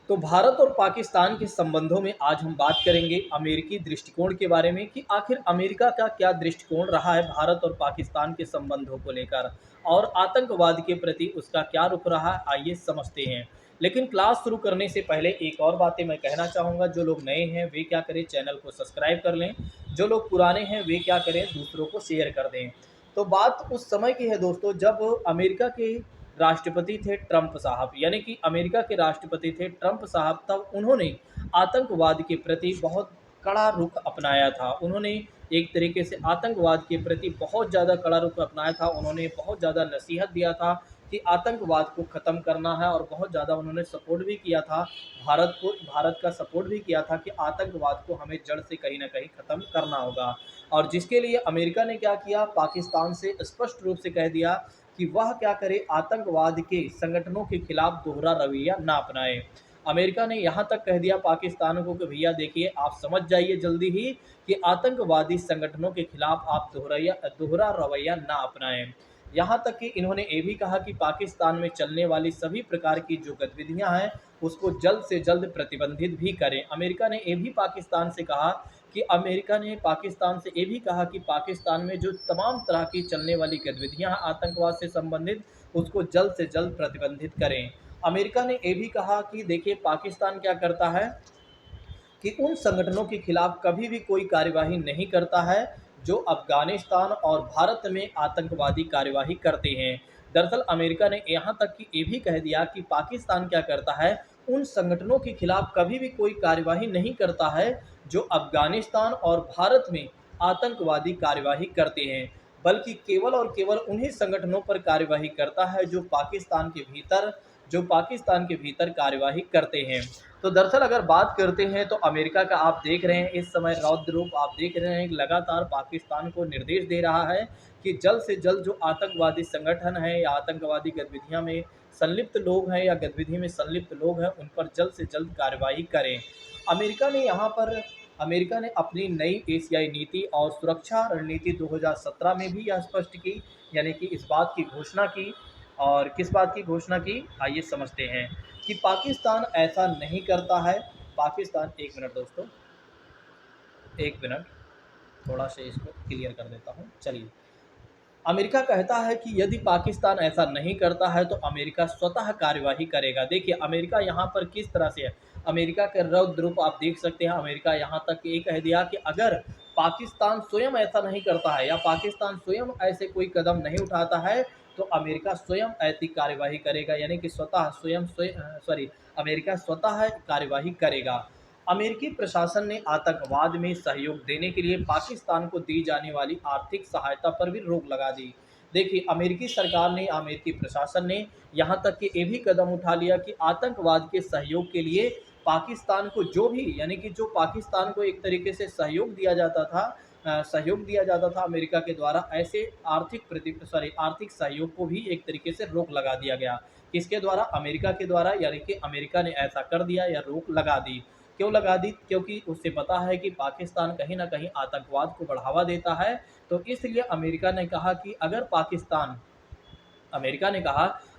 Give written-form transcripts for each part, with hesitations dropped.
तो भारत और पाकिस्तान के संबंधों में आज हम बात करेंगे अमेरिकी दृष्टिकोण के बारे में कि आखिर अमेरिका का क्या दृष्टिकोण रहा है भारत और पाकिस्तान के संबंधों को लेकर और आतंकवाद के प्रति उसका क्या रुख रहा है, आइए समझते हैं। लेकिन क्लास शुरू करने से पहले एक और बातें मैं कहना चाहूँगा। जो लोग नए हैं वे क्या करें, चैनल को सब्सक्राइब कर लें। जो लोग पुराने हैं वे क्या करें, दूसरों को शेयर कर दें। तो बात उस समय की है दोस्तों, जब अमेरिका के राष्ट्रपति थे ट्रंप साहब, यानी कि अमेरिका के राष्ट्रपति थे ट्रंप साहब। तब उन्होंने आतंकवाद के प्रति बहुत कड़ा रुख अपनाया था। उन्होंने एक तरीके से आतंकवाद के प्रति बहुत ज़्यादा कड़ा रुख अपनाया था। उन्होंने बहुत ज़्यादा नसीहत दिया था कि आतंकवाद को ख़त्म करना है, और बहुत ज़्यादा उन्होंने सपोर्ट भी किया था भारत को। भारत का सपोर्ट भी किया था कि आतंकवाद को हमें जड़ से कहीं ना कहीं ख़त्म करना होगा। और जिसके लिए अमेरिका ने क्या किया, पाकिस्तान से स्पष्ट रूप से कह दिया कि वह क्या करे, आतंकवाद के संगठनों के खिलाफ दोहरा रवैया ना अपनाए। अमेरिका ने यहाँ तक कह दिया पाकिस्तान को कि भैया देखिए, आप समझ जाइए जल्दी ही कि आतंकवादी संगठनों के खिलाफ आप दोहरा रवैया ना अपनाएं। यहाँ तक कि इन्होंने ये भी कहा कि पाकिस्तान में चलने वाली सभी प्रकार की जो गतिविधियाँ हैं उसको जल्द से जल्द प्रतिबंधित भी करें। अमेरिका ने ये भी पाकिस्तान से कहा कि अमेरिका ने पाकिस्तान से ये भी कहा कि पाकिस्तान में जो तमाम तरह की चलने वाली गतिविधियां हैं आतंकवाद से संबंधित, उसको जल्द से जल्द प्रतिबंधित करें। अमेरिका ने ये भी कहा कि देखिए, पाकिस्तान क्या करता है कि उन संगठनों के खिलाफ कभी भी कोई कार्यवाही नहीं करता है जो अफगानिस्तान और भारत में आतंकवादी कार्यवाही करते हैं। दरअसल अमेरिका ने यहाँ तक कि ये भी कह दिया कि पाकिस्तान क्या करता है, उन संगठनों के खिलाफ कभी भी कोई कार्यवाही नहीं करता है जो अफगानिस्तान और भारत में आतंकवादी कार्यवाही करते हैं, बल्कि केवल और केवल उन्हीं संगठनों पर कार्यवाही करता है जो पाकिस्तान के भीतर कार्यवाही करते हैं। तो दरअसल अगर बात करते हैं तो अमेरिका का आप देख रहे हैं इस समय रौद्र रूप आप देख रहे हैं, लगातार पाकिस्तान को निर्देश दे रहा है कि जल्द से जल्द जो आतंकवादी संगठन है या आतंकवादी गतिविधियां में संलिप्त लोग हैं या गतिविधि में संलिप्त लोग हैं उन पर जल्द से जल्द कार्रवाई करें। अमेरिका ने यहाँ पर अमेरिका ने अपनी नई एशियाई नीति और सुरक्षा रणनीति 2017 में भी यह स्पष्ट की, यानी कि इस बात की घोषणा की। और किस बात की घोषणा की, आइए समझते हैं कि पाकिस्तान ऐसा नहीं करता है। पाकिस्तान, एक मिनट दोस्तों, एक मिनट, थोड़ा से इसको क्लियर कर देता हूँ। चलिए, अमेरिका कहता है कि यदि पाकिस्तान ऐसा नहीं करता है तो अमेरिका स्वतः कार्यवाही करेगा। देखिए अमेरिका यहाँ पर किस तरह से है, अमेरिका के रौद्र रूप आप देख सकते हैं। अमेरिका यहाँ तक ये कह दिया कि अगर पाकिस्तान स्वयं ऐसा नहीं करता है या पाकिस्तान स्वयं ऐसे कोई कदम नहीं उठाता है तो अमेरिका स्वयं ऐसी कार्यवाही करेगा, यानी कि अमेरिका स्वतः कार्यवाही करेगा। अमेरिकी प्रशासन ने आतंकवाद में सहयोग देने के लिए पाकिस्तान को दी जाने वाली आर्थिक सहायता पर भी रोक लगा दी। देखिए अमेरिकी सरकार ने, अमेरिकी प्रशासन ने यहाँ तक कि ये भी कदम उठा लिया कि आतंकवाद के सहयोग के लिए पाकिस्तान को जो भी, यानी कि जो पाकिस्तान को एक तरीके से सहयोग दिया जाता था अमेरिका के द्वारा, ऐसे आर्थिक सहयोग को भी एक तरीके से रोक लगा दिया गया। किसके द्वारा, अमेरिका के द्वारा, यानी कि अमेरिका ने ऐसा कर दिया या रोक लगा दी। क्यों लगा दी, क्योंकि उसे पता है कि पाकिस्तान कहीं ना कहीं आतंकवाद को बढ़ावा देता है। तो इसलिए अमेरिका ने कहा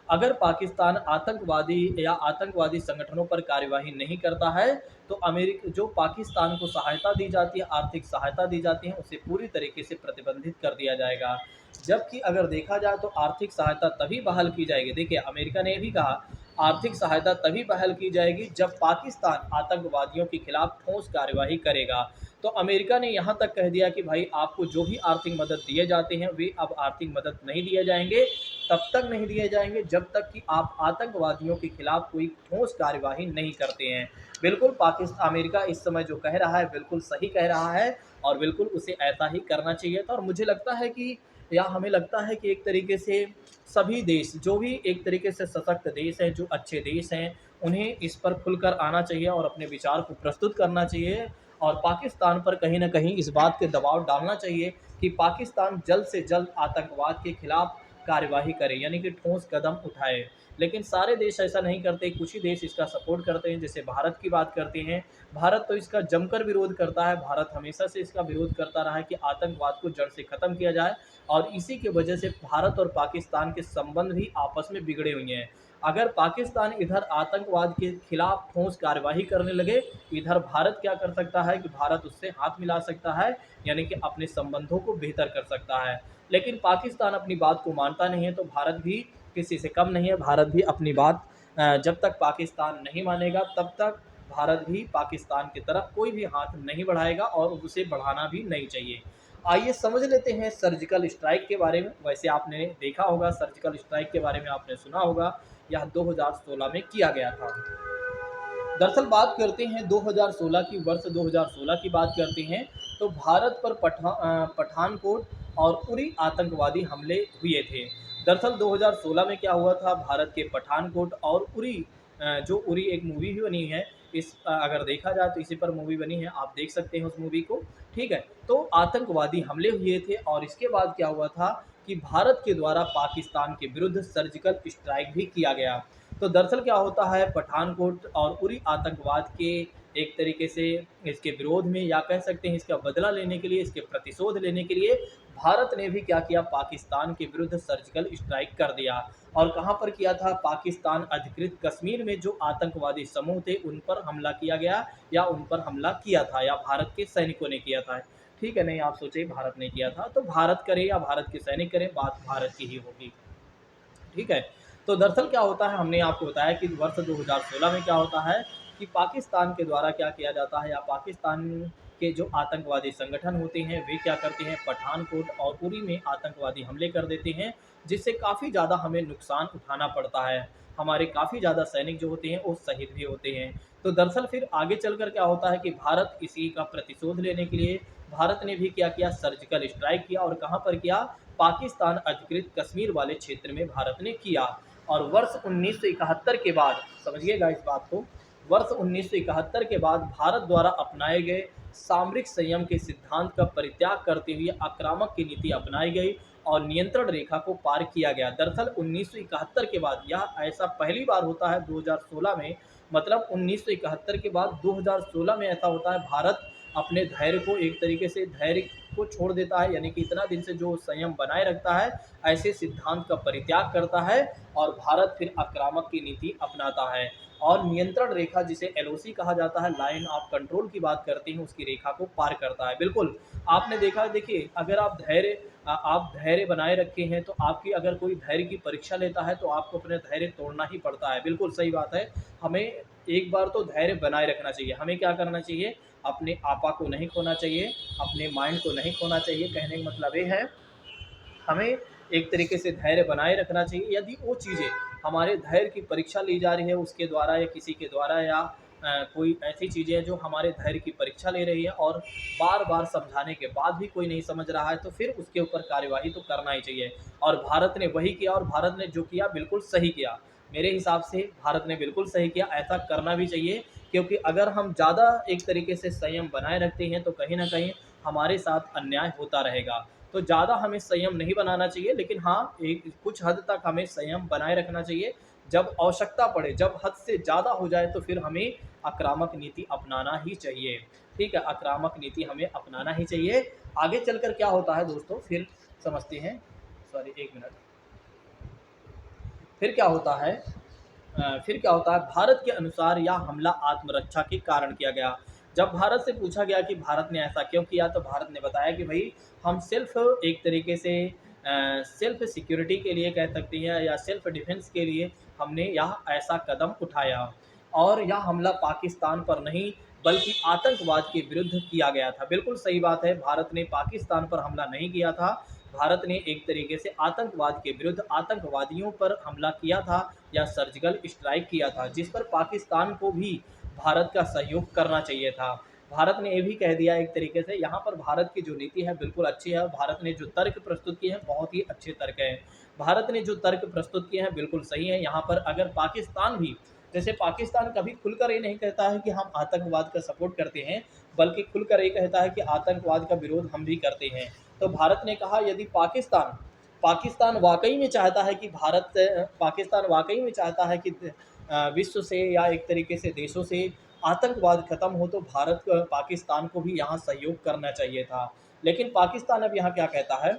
अगर पाकिस्तान आतंकवादी संगठनों पर कार्यवाही नहीं करता है तो अमेरिका जो पाकिस्तान को सहायता दी जाती है, आर्थिक सहायता दी जाती है, उसे पूरी तरीके से प्रतिबंधित कर दिया जाएगा। जबकि अगर देखा जाए तो आर्थिक सहायता तभी बहाल की जाएगी। देखिए अमेरिका ने भी कहा आर्थिक सहायता तभी बहाल की जाएगी जब पाकिस्तान आतंकवादियों के खिलाफ ठोस कार्यवाही करेगा। तो अमेरिका ने यहाँ तक कह दिया कि भाई आपको जो भी आर्थिक मदद दिए जाते हैं वे अब आर्थिक मदद नहीं दिए जाएंगे, तब तक नहीं दिए जाएंगे जब तक कि आप आतंकवादियों के खिलाफ कोई ठोस कार्यवाही नहीं करते हैं। बिल्कुल पाकिस्तान, अमेरिका इस समय जो कह रहा है बिल्कुल सही कह रहा है और बिल्कुल उसे ऐसा ही करना चाहिए था। और मुझे लगता है कि, या हमें लगता है कि एक तरीके से सभी देश जो भी एक तरीके से सशक्त देश हैं, जो अच्छे देश हैं, उन्हें इस पर खुलकर आना चाहिए और अपने विचार को प्रस्तुत करना चाहिए। और पाकिस्तान पर कहीं न कहीं इस बात के दबाव डालना चाहिए कि पाकिस्तान जल्द से जल्द आतंकवाद के खिलाफ कार्यवाही करे, यानी कि ठोस कदम उठाए। लेकिन सारे देश ऐसा नहीं करते, कुछ ही देश इसका सपोर्ट करते हैं। जैसे भारत की बात करते हैं, भारत तो इसका जमकर विरोध करता है। भारत हमेशा से इसका विरोध करता रहा है कि आतंकवाद को जड़ से ख़त्म किया जाए, और इसी की वजह से भारत और पाकिस्तान के संबंध भी आपस में बिगड़े हुए हैं। अगर पाकिस्तान इधर आतंकवाद के खिलाफ ठोस कार्यवाही करने लगे, इधर भारत क्या कर सकता है कि भारत उससे हाथ मिला सकता है, यानी कि अपने संबंधों को बेहतर कर सकता है। लेकिन पाकिस्तान अपनी बात को मानता नहीं है, तो भारत भी किसी से कम नहीं है। भारत भी अपनी बात जब तक पाकिस्तान नहीं मानेगा तब तक भारत भी पाकिस्तान की तरफ कोई भी हाथ नहीं बढ़ाएगा और उसे बढ़ाना भी नहीं चाहिए। आइए समझ लेते हैं सर्जिकल स्ट्राइक के बारे में। वैसे आपने देखा होगा, सर्जिकल स्ट्राइक के बारे में आपने सुना होगा, यह 2016 में किया गया था। दरअसल बात करते हैं 2016 की, वर्ष 2016 की बात करते हैं, तो भारत पर पठानकोट और उरी आतंकवादी हमले हुए थे। दरअसल 2016 में क्या हुआ था, भारत के पठानकोट और उरी, जो उरी एक मूवी भी बनी है, इस अगर देखा जाए तो इसी पर मूवी बनी है, आप देख सकते हैं उस मूवी को। ठीक है, तो आतंकवादी हमले हुए थे और इसके बाद क्या हुआ था कि भारत के द्वारा पाकिस्तान के विरुद्ध सर्जिकल स्ट्राइक भी किया गया। तो दरअसल क्या होता है, पठानकोट और उरी आतंकवाद के एक तरीके से इसके विरोध में, या कह सकते हैं इसका बदला लेने के लिए, इसके प्रतिशोध लेने के लिए भारत ने भी क्या किया, पाकिस्तान के विरुद्ध सर्जिकल स्ट्राइक कर दिया। और कहाँ पर किया था, पाकिस्तान अधिकृत कश्मीर में जो आतंकवादी समूह थे उन पर हमला किया गया, या उन पर हमला किया था, या भारत के सैनिकों ने किया था। ठीक है, नहीं आप सोचे भारत ने किया था, तो भारत करे या भारत के सैनिक करें, बात भारत की ही होगी। ठीक है, तो दरअसल क्या होता है, हमने आपको बताया कि वर्ष 2016 में क्या होता है कि पाकिस्तान के द्वारा क्या किया जाता है, या पाकिस्तान के जो आतंकवादी संगठन होते हैं वे क्या करते हैं, पठानकोट और उरी में आतंकवादी हमले कर देते हैं, जिससे काफ़ी ज़्यादा हमें नुकसान उठाना पड़ता है। हमारे काफ़ी ज़्यादा सैनिक जो होते हैं वो शहीद भी होते हैं। तो दरअसल फिर आगे चलकर क्या होता है कि भारत इसी का प्रतिशोध लेने के लिए भारत ने भी क्या किया, सर्जिकल स्ट्राइक किया। और कहाँ पर किया, पाकिस्तान अधिकृत कश्मीर वाले क्षेत्र में भारत ने किया। और वर्ष 1971 के बाद, समझिएगा इस बात को, वर्ष 1971 के बाद भारत द्वारा अपनाए गए सामरिक संयम के सिद्धांत का परित्याग करते हुए आक्रामक की नीति अपनाई गई और नियंत्रण रेखा को पार किया गया। दरअसल 1971 के बाद यह ऐसा पहली बार होता है 2016 में, मतलब 1971 के बाद 2016 में ऐसा होता है, भारत अपने धैर्य को एक तरीके से धैर्य को छोड़ देता है, यानी कि इतना दिन से जो संयम बनाए रखता है, ऐसे सिद्धांत का परित्याग करता है और भारत फिर आक्रामक की नीति अपनाता है और नियंत्रण रेखा, जिसे एलओसी कहा जाता है, लाइन ऑफ कंट्रोल की बात करते हैं, उसकी रेखा को पार करता है। बिल्कुल आपने देखा, देखिए अगर आप धैर्य बनाए रखे हैं, तो आपकी अगर कोई धैर्य की परीक्षा लेता है तो आपको अपने धैर्य तोड़ना ही पड़ता है। बिल्कुल सही बात है, हमें एक बार तो धैर्य बनाए रखना चाहिए। हमें क्या करना चाहिए, अपने आपा को नहीं खोना चाहिए, अपने माइंड को नहीं खोना चाहिए। कहने का मतलब ये है, हमें एक तरीके से धैर्य बनाए रखना चाहिए। यदि वो चीज़ें हमारे धैर्य की परीक्षा ली जा रही है उसके द्वारा, या किसी के द्वारा, या कोई ऐसी चीज़ें हैं जो हमारे धैर्य की परीक्षा ले रही है और बार बार समझाने के बाद भी कोई नहीं समझ रहा है, तो फिर उसके ऊपर कार्यवाही तो करना ही चाहिए। और भारत ने वही किया, और भारत ने जो किया बिल्कुल सही किया। मेरे हिसाब से भारत ने बिल्कुल सही किया, ऐसा करना भी चाहिए। क्योंकि अगर हम ज़्यादा एक तरीके से संयम बनाए रखते हैं तो कहीं न कहीं हमारे साथ अन्याय होता रहेगा। तो ज़्यादा हमें संयम नहीं बनाना चाहिए, लेकिन हाँ, एक कुछ हद तक हमें संयम बनाए रखना चाहिए। जब आवश्यकता पड़े, जब हद से ज़्यादा हो जाए, तो फिर हमें आक्रामक नीति अपनाना ही चाहिए। ठीक है, आक्रामक नीति हमें अपनाना ही चाहिए। आगे चलकर क्या होता है दोस्तों, फिर समझते हैं। Sorry, 1 minute. फिर क्या होता है, फिर क्या होता है, भारत के अनुसार यह हमला आत्मरक्षा के कारण किया गया। जब भारत से पूछा गया कि भारत ने ऐसा क्यों किया, तो भारत ने बताया कि भाई हम सिर्फ एक तरीके से सेल्फ सिक्योरिटी के लिए कह सकते हैं, या सेल्फ डिफेंस के लिए हमने यह ऐसा कदम उठाया। और यह हमला पाकिस्तान पर नहीं बल्कि आतंकवाद के विरुद्ध किया गया था। बिल्कुल सही बात है, भारत ने पाकिस्तान पर हमला नहीं किया था, भारत ने एक तरीके से आतंकवाद के विरुद्ध आतंकवादियों पर हमला किया था, या सर्जिकल स्ट्राइक किया था, जिस पर पाकिस्तान को भी भारत का सहयोग करना चाहिए था। भारत ने ये भी कह दिया एक तरीके से, यहाँ पर भारत की जो नीति है बिल्कुल अच्छी है। भारत ने जो तर्क प्रस्तुत किए हैं बहुत ही अच्छे तर्क हैं। भारत ने जो तर्क प्रस्तुत किए हैं बिल्कुल सही है। यहाँ पर अगर पाकिस्तान भी, जैसे पाकिस्तान कभी खुलकर ये नहीं कहता है कि हम आतंकवाद का सपोर्ट करते हैं, बल्कि खुलकर ये कहता है कि आतंकवाद का विरोध हम भी करते हैं। तो भारत ने कहा, यदि पाकिस्तान पाकिस्तान वाकई में चाहता है कि पाकिस्तान वाकई में चाहता है कि विश्व से, या एक तरीके से देशों से आतंकवाद खत्म हो, तो पाकिस्तान को भी यहाँ सहयोग करना चाहिए था। लेकिन पाकिस्तान अब यहाँ क्या कहता है,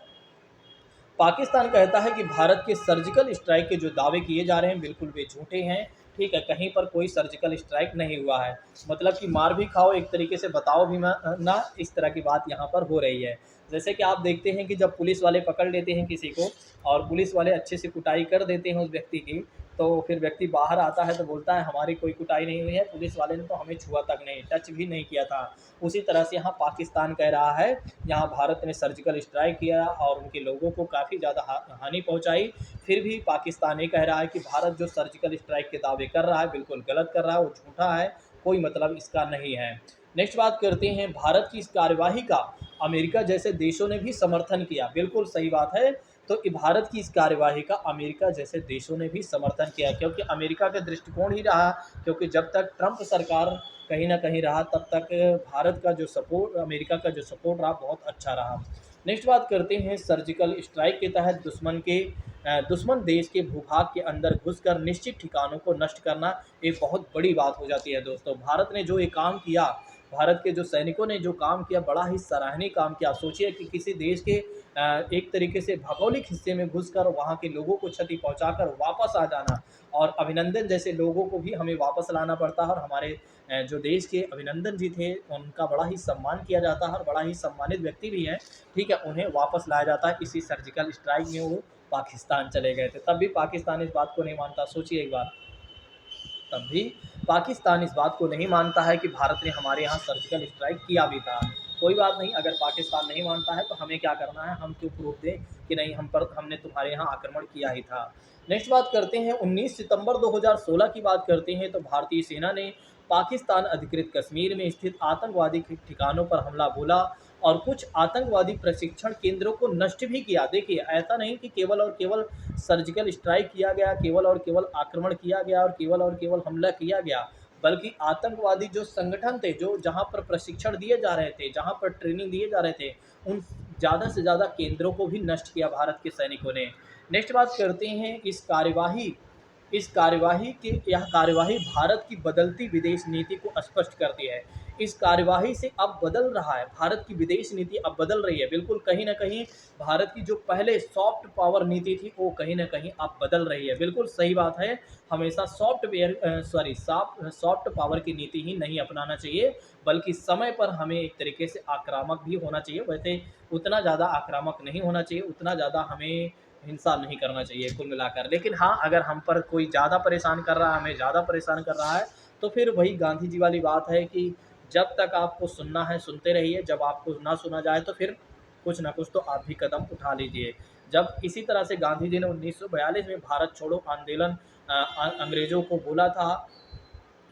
पाकिस्तान कहता है कि भारत के सर्जिकल स्ट्राइक के जो दावे किए जा रहे हैं बिल्कुल वे झूठे हैं। ठीक है, कहीं पर कोई सर्जिकल स्ट्राइक नहीं हुआ है। मतलब कि मार भी खाओ एक तरीके से बताओ भी ना, इस तरह की बात यहाँ पर हो रही है। जैसे कि आप देखते हैं कि जब पुलिस वाले पकड़ लेते हैं किसी को और पुलिस वाले अच्छे से कुटाई कर देते हैं उस व्यक्ति की, तो फिर व्यक्ति बाहर आता है तो बोलता है हमारी कोई कुटाई नहीं हुई है, पुलिस वाले ने तो हमें छुआ तक नहीं, टच भी नहीं किया था। उसी तरह से यहाँ पाकिस्तान कह रहा है, यहाँ भारत ने सर्जिकल स्ट्राइक किया और उनके लोगों को काफ़ी ज़्यादा हानि पहुँचाई। फिर भी पाकिस्तान ये कह रहा है कि भारत जो सर्जिकल स्ट्राइक के दावे कर रहा है बिल्कुल गलत कर रहा है, वो झूठा है, कोई मतलब इसका नहीं है। नेक्स्ट बात करते हैं, भारत की इस कार्यवाही का अमेरिका जैसे देशों ने भी समर्थन किया। बिल्कुल सही बात है। तो भारत की इस कार्यवाही का अमेरिका जैसे देशों ने भी समर्थन किया, क्योंकि अमेरिका का दृष्टिकोण ही रहा, क्योंकि जब तक ट्रंप सरकार कहीं ना कहीं रहा तब तक भारत का जो सपोर्ट, अमेरिका का जो सपोर्ट रहा बहुत अच्छा रहा। नेक्स्ट बात करते हैं, सर्जिकल स्ट्राइक के तहत दुश्मन देश के भूभाग के अंदर घुसकर निश्चित ठिकानों को नष्ट करना एक बहुत बड़ी बात हो जाती है। दोस्तों, भारत ने जो ये काम किया, भारत के जो सैनिकों ने जो काम किया, बड़ा ही सराहनीय काम किया। आप सोचिए कि किसी देश के एक तरीके से भौगोलिक हिस्से में घुसकर वहाँ के लोगों को क्षति पहुँचाकर वापस आ जाना, और अभिनंदन जैसे लोगों को भी हमें वापस लाना पड़ता है, और हमारे जो देश के अभिनंदन जी थे उनका बड़ा ही सम्मान किया जाता है और बड़ा ही सम्मानित व्यक्ति भी हैं। ठीक है, उन्हें वापस लाया जाता है। इसी सर्जिकल स्ट्राइक में वो पाकिस्तान चले गए थे, तब भी पाकिस्तान इस बात को नहीं मानता। सोचिए एक बार, तब भी पाकिस्तान इस बात को नहीं मानता है कि भारत ने हमारे यहाँ सर्जिकल स्ट्राइक किया भी था। कोई बात नहीं, अगर पाकिस्तान नहीं मानता है तो हमें क्या करना है, हम क्यों प्रूफ दें कि नहीं हमने तुम्हारे यहाँ आक्रमण किया ही था। नेक्स्ट बात करते हैं, 19 सितंबर 2016 की बात करते हैं। तो भारतीय सेना ने पाकिस्तान अधिकृत कश्मीर में स्थित आतंकवादी ठिकानों पर हमला बोला और कुछ आतंकवादी प्रशिक्षण केंद्रों को नष्ट भी किया। देखिए, ऐसा नहीं कि केवल और केवल सर्जिकल स्ट्राइक किया गया, केवल और केवल आक्रमण किया गया और केवल हमला किया गया, बल्कि आतंकवादी जो संगठन थे, जो जहां पर प्रशिक्षण दिए जा रहे थे, जहां पर ट्रेनिंग दिए जा रहे थे, उन ज़्यादा से ज़्यादा केंद्रों को भी नष्ट किया भारत के सैनिकों ने। नेक्स्ट बात करते हैं, यह कार्यवाही भारत की बदलती विदेश नीति को स्पष्ट करती है। इस कार्यवाही से अब बदल रहा है, भारत की विदेश नीति अब बदल रही है। बिल्कुल कहीं न कहीं भारत की जो पहले सॉफ्ट पावर नीति थी वो कहीं न कहीं अब बदल रही है। बिल्कुल सही बात है, हमेशा सॉफ्ट पावर की नीति ही नहीं अपनाना चाहिए, बल्कि समय पर हमें एक तरीके से आक्रामक भी होना चाहिए। वैसे उतना ज़्यादा आक्रामक नहीं होना चाहिए, उतना ज़्यादा हमें हिंसा नहीं करना चाहिए कुल मिलाकर। लेकिन हाँ, अगर हम पर कोई ज़्यादा परेशान कर रहा है, हमें ज़्यादा परेशान कर रहा है, तो फिर वही गांधी जी वाली बात है कि जब तक आपको सुनना है सुनते रहिए, जब आपको ना सुना जाए तो फिर कुछ ना कुछ तो आप भी कदम उठा लीजिए। जब इसी तरह से गांधी जी ने 1942 में भारत छोड़ो आंदोलन अंग्रेज़ों को बोला था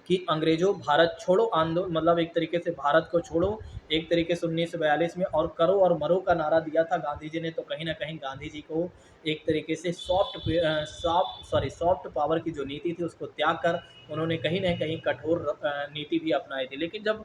कि अंग्रेज़ों भारत छोड़ो आंदोलन, मतलब एक तरीके से भारत को छोड़ो, एक तरीके से 1942 में, और करो और मरो का नारा दिया था गांधी जी ने। तो कहीं न कहीं गांधी जी को एक तरीके से सॉफ्ट पावर की जो नीति थी उसको त्याग कर उन्होंने कहीं न कहीं कठोर नीति भी अपनाई थी। लेकिन जब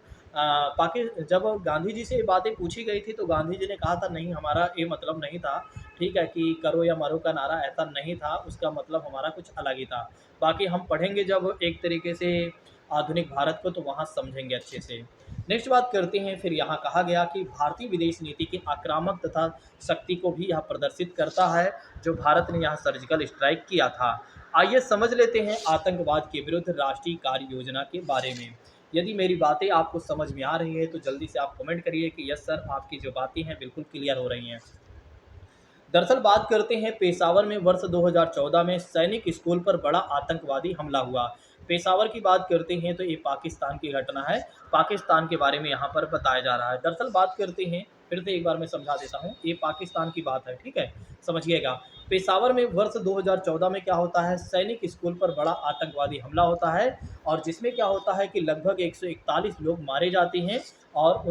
गांधी जी से ये बातें पूछी गई थी तो गांधी जी ने कहा था नहीं, हमारा ये मतलब नहीं था, ठीक है, कि करो या मरो का नारा ऐसा नहीं था, उसका मतलब हमारा कुछ अलग ही था। बाकी हम पढ़ेंगे जब एक तरीके से आधुनिक भारत को, तो वहाँ समझेंगे अच्छे से। नेक्स्ट बात करते हैं, फिर यहाँ कहा गया कि भारतीय विदेश नीति की आक्रामक तथा शक्ति को भी यह प्रदर्शित करता है जो भारत ने यहाँ सर्जिकल स्ट्राइक किया था। आइए समझ लेते हैं आतंकवाद के विरुद्ध राष्ट्रीय कार्य योजना के बारे में। यदि मेरी बातें आपको समझ में आ रही है तो जल्दी से आप कमेंट करिए कि यस सर, आपकी जो बातें हैं बिल्कुल क्लियर हो रही हैं। दरअसल बात करते हैं, पेशावर में वर्ष 2014 में सैनिक स्कूल पर बड़ा आतंकवादी हमला हुआ। पेशावर की बात करते हैं तो ये पाकिस्तान की घटना है, पाकिस्तान के बारे में यहाँ पर बताया जा रहा है। दरअसल बात करते हैं, फिर से एक बार मैं समझा देता हूँ, ये पाकिस्तान की बात है, ठीक है, समझिएगा। पेशावर में वर्ष 2014 में क्या होता है, सैनिक स्कूल पर बड़ा आतंकवादी हमला होता है, और जिसमें क्या होता है कि लगभग 141 लोग मारे जाते हैं, और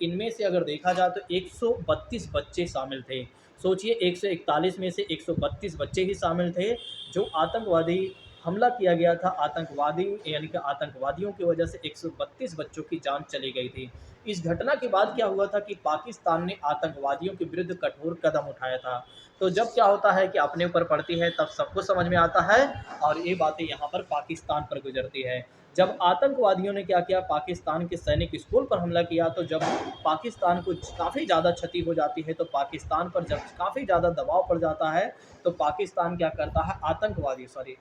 इनमें से अगर देखा जाए तो 132 बच्चे शामिल थे। सोचिए, 141 में से 132 बच्चे ही शामिल थे जो आतंकवादी हमला किया गया था आतंकवादी, यानी कि आतंकवादियों की वजह से 132 बच्चों की जान चली गई थी। इस घटना के बाद क्या हुआ था कि पाकिस्तान ने आतंकवादियों के विरुद्ध कठोर कदम उठाया था। तो जब क्या होता है कि अपने ऊपर पड़ती है तब सबको समझ में आता है, और ये बातें यहाँ पर पाकिस्तान पर गुजरती है। जब आतंकवादियों ने क्या किया, पाकिस्तान के सैनिक स्कूल पर हमला किया, तो जब पाकिस्तान को काफ़ी ज़्यादा क्षति हो जाती है, तो पाकिस्तान पर जब काफ़ी ज़्यादा दबाव पड़ जाता है, तो पाकिस्तान क्या करता है, आतंकवादी, सॉरी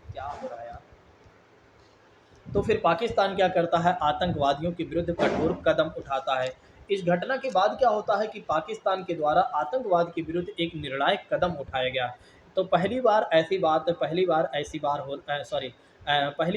क्या हो रहा है यार, तो फिर पाकिस्तान क्या करता है, आतंकवादियों के विरुद्ध कठोर कदम उठाता है। इस घटना के बाद क्या होता है कि पाकिस्तान के द्वारा आतंकवाद के विरुद्ध एक निर्णायक कदम उठाया गया। तो पहली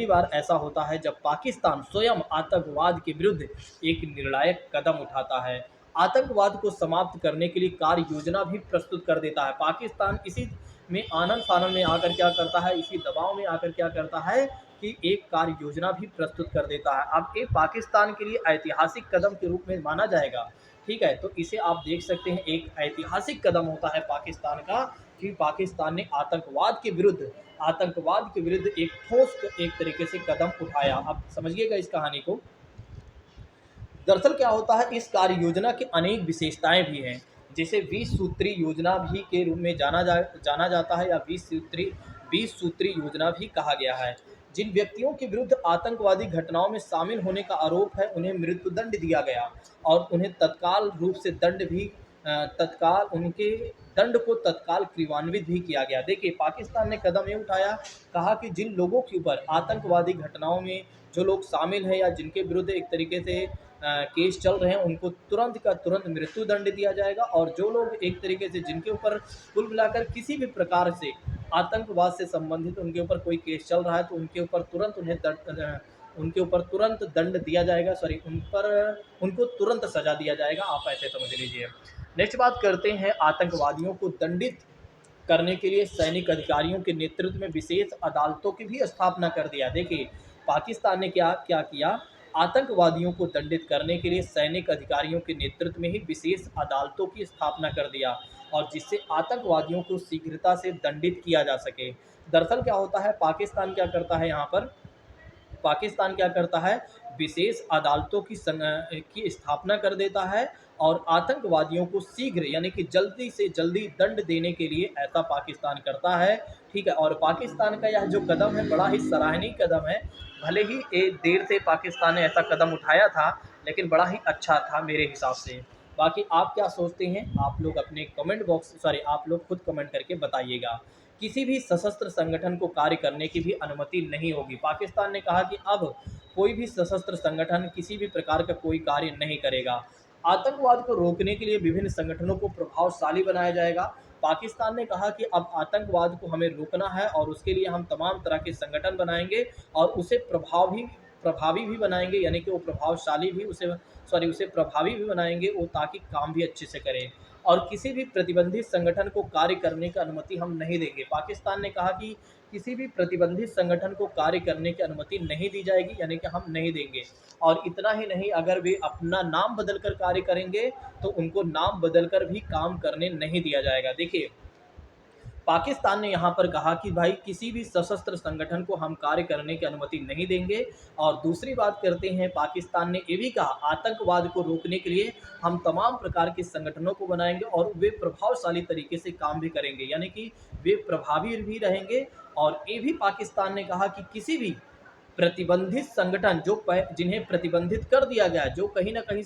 बार ऐसा होता है जब पाकिस्तान स्वयं आतंकवाद के विरुद्ध एक निर्णायक कदम उठाता है। आतंकवाद को समाप्त करने के लिए कार्य योजना भी प्रस्तुत कर देता है। पाकिस्तान इसी में आनन फानन में आकर क्या करता है, इसी दबाव में आकर क्या करता है कि एक कार्य योजना भी प्रस्तुत कर देता है। अब ये पाकिस्तान के लिए ऐतिहासिक कदम के रूप में माना जाएगा। ठीक है, तो इसे आप देख सकते हैं, एक ऐतिहासिक कदम होता है पाकिस्तान का, कि पाकिस्तान ने आतंकवाद के विरुद्ध एक ठोस एक तरीके से कदम उठाया। अब समझिएगा इस कहानी को। दरअसल क्या होता है, इस कार्य योजना की अनेक विशेषताएं भी हैं, जिसे 20 सूत्री योजना भी के रूप में जाना जाता है, या 20 सूत्री योजना भी कहा गया है। जिन व्यक्तियों के विरुद्ध आतंकवादी घटनाओं में शामिल होने का आरोप है, उन्हें मृत्युदंड दिया गया, और उन्हें तत्काल रूप से दंड भी तत्काल उनके दंड को तत्काल क्रियान्वित भी किया गया। देखिए पाकिस्तान ने कदम ये उठाया, कहा कि जिन लोगों के ऊपर आतंकवादी घटनाओं में जो लोग शामिल हैं, या जिनके विरुद्ध एक तरीके से केस चल रहे हैं, उनको तुरंत का तुरंत मृत्यु दंड दिया जाएगा, और जो लोग एक तरीके से जिनके ऊपर कुल मिलाकर किसी भी प्रकार से आतंकवाद से संबंधित उनके ऊपर कोई केस चल रहा है, तो उनके ऊपर तुरंत दंड दिया जाएगा, सॉरी उनको तुरंत सजा दिया जाएगा, आप ऐसे समझ लीजिए। नेक्स्ट बात करते हैं, आतंकवादियों को दंडित करने के लिए सैनिक अधिकारियों के नेतृत्व में विशेष अदालतों की भी स्थापना कर दिया। देखिए पाकिस्तान ने क्या क्या किया, आतंकवादियों को दंडित करने के लिए सैनिक अधिकारियों के नेतृत्व में ही विशेष अदालतों की स्थापना कर दिया, और जिससे आतंकवादियों को शीघ्रता से दंडित किया जा सके। दरअसल क्या होता है, पाकिस्तान क्या करता है, विशेष अदालतों की स्थापना कर देता है, और आतंकवादियों को शीघ्र यानी कि जल्दी से जल्दी दंड देने के लिए ऐसा पाकिस्तान करता है। ठीक है, और पाकिस्तान का यह जो कदम है बड़ा ही सराहनीय कदम है। भले ही एक देर से पाकिस्तान ने ऐसा कदम उठाया था, लेकिन बड़ा ही अच्छा था मेरे हिसाब से। बाकी आप क्या सोचते हैं, आप लोग अपने आप लोग खुद कमेंट करके बताइएगा। किसी भी सशस्त्र संगठन को कार्य करने की भी अनुमति नहीं होगी। पाकिस्तान ने कहा कि अब कोई भी सशस्त्र संगठन किसी भी प्रकार का कोई कार्य नहीं करेगा। आतंकवाद को रोकने के लिए विभिन्न संगठनों को प्रभावशाली बनाया जाएगा। पाकिस्तान ने कहा कि अब आतंकवाद को हमें रोकना है, और उसके लिए हम तमाम तरह के संगठन बनाएंगे, और उसे प्रभावी भी बनाएंगे, यानी कि वो प्रभावशाली भी उसे प्रभावी भी बनाएंगे, वो ताकि काम भी अच्छे से करे। और किसी भी प्रतिबंधित संगठन को कार्य करने की अनुमति हम नहीं देंगे। पाकिस्तान ने कहा कि किसी भी प्रतिबंधित संगठन को कार्य करने की अनुमति नहीं दी जाएगी, यानी कि हम नहीं देंगे। और इतना ही नहीं, अगर वे अपना नाम बदलकर कार्य करेंगे, तो उनको नाम बदलकर भी काम करने नहीं दिया जाएगा। देखिए पाकिस्तान ने यहाँ पर कहा कि भाई किसी भी सशस्त्र संगठन को हम कार्य करने की अनुमति नहीं देंगे। और दूसरी बात करते हैं, पाकिस्तान ने ये भी कहा आतंकवाद को रोकने के लिए हम तमाम प्रकार के संगठनों को बनाएंगे, और वे प्रभावशाली तरीके से काम भी करेंगे, यानी कि वे प्रभावी भी रहेंगे। और ये भी पाकिस्तान ने कहा कि किसी भी प्रतिबंधित संगठन जिन्हें प्रतिबंधित कर दिया गया है, जो कहीं न कहीं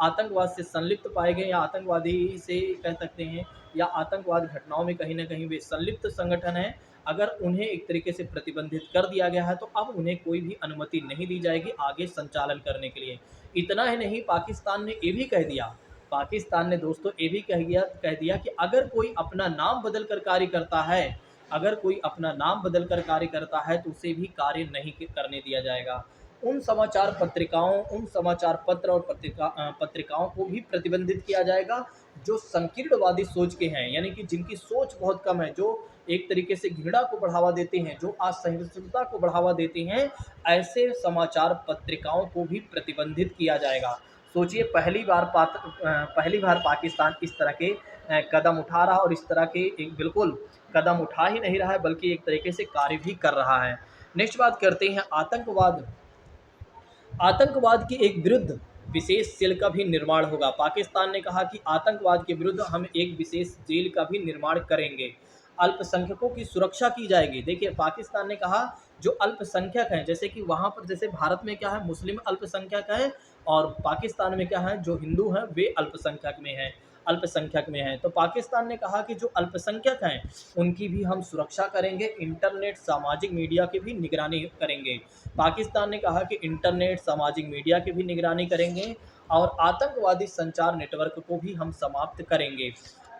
आतंकवाद से संलिप्त पाए गए, या आतंकवादी से कह सकते हैं, या आतंकवाद घटनाओं में कहीं न कहीं वे संलिप्त संगठन हैं, अगर उन्हें एक तरीके से प्रतिबंधित कर दिया गया है, तो अब उन्हें कोई भी अनुमति नहीं दी जाएगी आगे संचालन करने के लिए। इतना ही नहीं, पाकिस्तान ने दोस्तों ये भी कह दिया कि अगर कोई अपना नाम बदल कर कार्य करता है, तो उसे भी कार्य नहीं करने दिया जाएगा। उन समाचार पत्र और पत्रिकाओं को भी प्रतिबंधित किया जाएगा, जो संकीर्णवादी सोच के हैं, यानी कि जिनकी सोच बहुत कम है, जो एक तरीके से घृणा को बढ़ावा देते हैं, जो असहिष्णुता को बढ़ावा देते हैं, ऐसे समाचार पत्रिकाओं को भी प्रतिबंधित किया जाएगा। सोचिए पहली बार पाकिस्तान इस तरह के कदम उठा रहा, और इस तरह के एक बिल्कुल कदम उठा ही नहीं रहा है बल्कि एक तरीके से कार्य भी कर रहा है। नेक्स्ट बात करते हैं आतंकवाद। आतंकवाद के एक विरुद्ध विशेष सेल का भी निर्माण होगा। पाकिस्तान ने कहा कि आतंकवाद के विरुद्ध हम एक विशेष सेल का भी निर्माण करेंगे। अल्पसंख्यकों की सुरक्षा की जाएगी। देखिए पाकिस्तान ने कहा जो अल्पसंख्यक हैं, जैसे कि वहाँ पर जैसे भारत में क्या है मुस्लिम अल्पसंख्यक है और पाकिस्तान में क्या है जो हिंदू हैं वे अल्पसंख्यक में हैं। तो पाकिस्तान ने कहा कि जो अल्पसंख्यक हैं उनकी भी हम सुरक्षा करेंगे, इंटरनेट सामाजिक मीडिया की भी निगरानी करेंगे। पाकिस्तान ने कहा कि इंटरनेट सामाजिक मीडिया की भी निगरानी करेंगे और आतंकवादी संचार नेटवर्क को भी हम समाप्त करेंगे।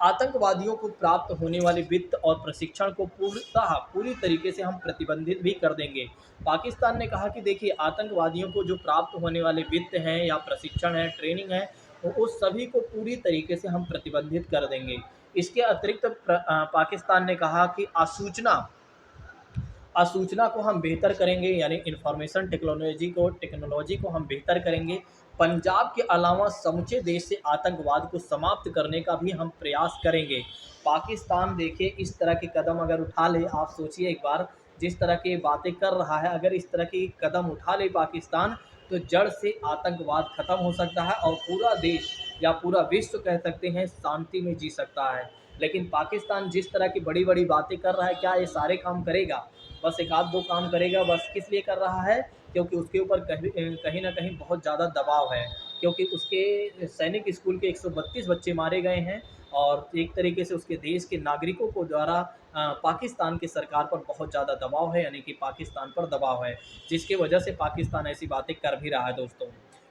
आतंकवादियों को प्राप्त होने वाले वित्त और प्रशिक्षण को पूरी तरीके से हम प्रतिबंधित भी कर देंगे। पाकिस्तान ने कहा कि देखिए आतंकवादियों को जो प्राप्त होने वाले वित्त हैं या प्रशिक्षण है, ट्रेनिंग है, तो उस सभी को पूरी तरीके से हम प्रतिबंधित कर देंगे। इसके अतिरिक्त पाकिस्तान ने कहा कि आसूचना को हम बेहतर करेंगे, यानी इंफॉर्मेशन टेक्नोलॉजी को हम बेहतर करेंगे। पंजाब के अलावा समूचे देश से आतंकवाद को समाप्त करने का भी हम प्रयास करेंगे। पाकिस्तान देखिए इस तरह के कदम अगर उठा ले, आप सोचिए एक बार, जिस तरह की बातें कर रहा है, अगर इस तरह की कदम उठा ले पाकिस्तान तो जड़ से आतंकवाद खत्म हो सकता है और पूरा देश या पूरा विश्व कह सकते हैं शांति में जी सकता है। लेकिन पाकिस्तान जिस तरह की बड़ी बड़ी बातें कर रहा है, क्या ये सारे काम करेगा? बस एक आध दो काम करेगा। बस किस लिए कर रहा है? क्योंकि उसके ऊपर कहीं ना कहीं बहुत ज़्यादा दबाव है, क्योंकि उसके सैनिक स्कूल के 132 बच्चे मारे गए हैं और एक तरीके से उसके देश के नागरिकों को द्वारा पाकिस्तान की सरकार पर बहुत ज़्यादा दबाव है, यानी कि पाकिस्तान पर दबाव है, जिसकी वजह से पाकिस्तान ऐसी बातें कर भी रहा है दोस्तों।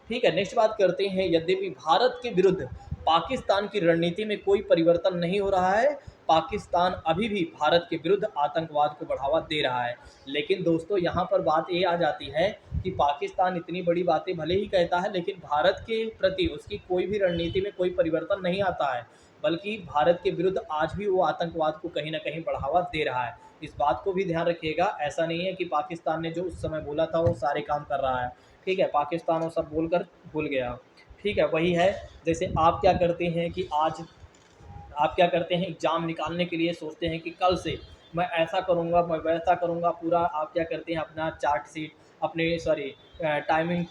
ठीक है, नेक्स्ट बात करते हैं। यद्यपि भारत के विरुद्ध पाकिस्तान की रणनीति में कोई परिवर्तन नहीं हो रहा है, पाकिस्तान अभी भी भारत के विरुद्ध आतंकवाद को बढ़ावा दे रहा है। लेकिन दोस्तों यहाँ पर बात ये आ जाती है कि पाकिस्तान इतनी बड़ी बातें भले ही कहता है, लेकिन भारत के प्रति उसकी कोई भी रणनीति में कोई परिवर्तन नहीं आता है, बल्कि भारत के विरुद्ध आज भी वो आतंकवाद को कहीं ना कहीं बढ़ावा दे रहा है। इस बात को भी ध्यान रखिएगा। ऐसा नहीं है कि पाकिस्तान ने जो उस समय बोला था वो सारे काम कर रहा है। ठीक है, पाकिस्तान वो सब बोलकर भूल गया। ठीक है, वही है जैसे आप क्या करते हैं एग्ज़ाम निकालने के लिए सोचते हैं कि कल से मैं ऐसा करूँगा, मैं वैसा करूँगा, पूरा आप क्या करते हैं अपना चार्ट शीट अपने सॉरी टाइम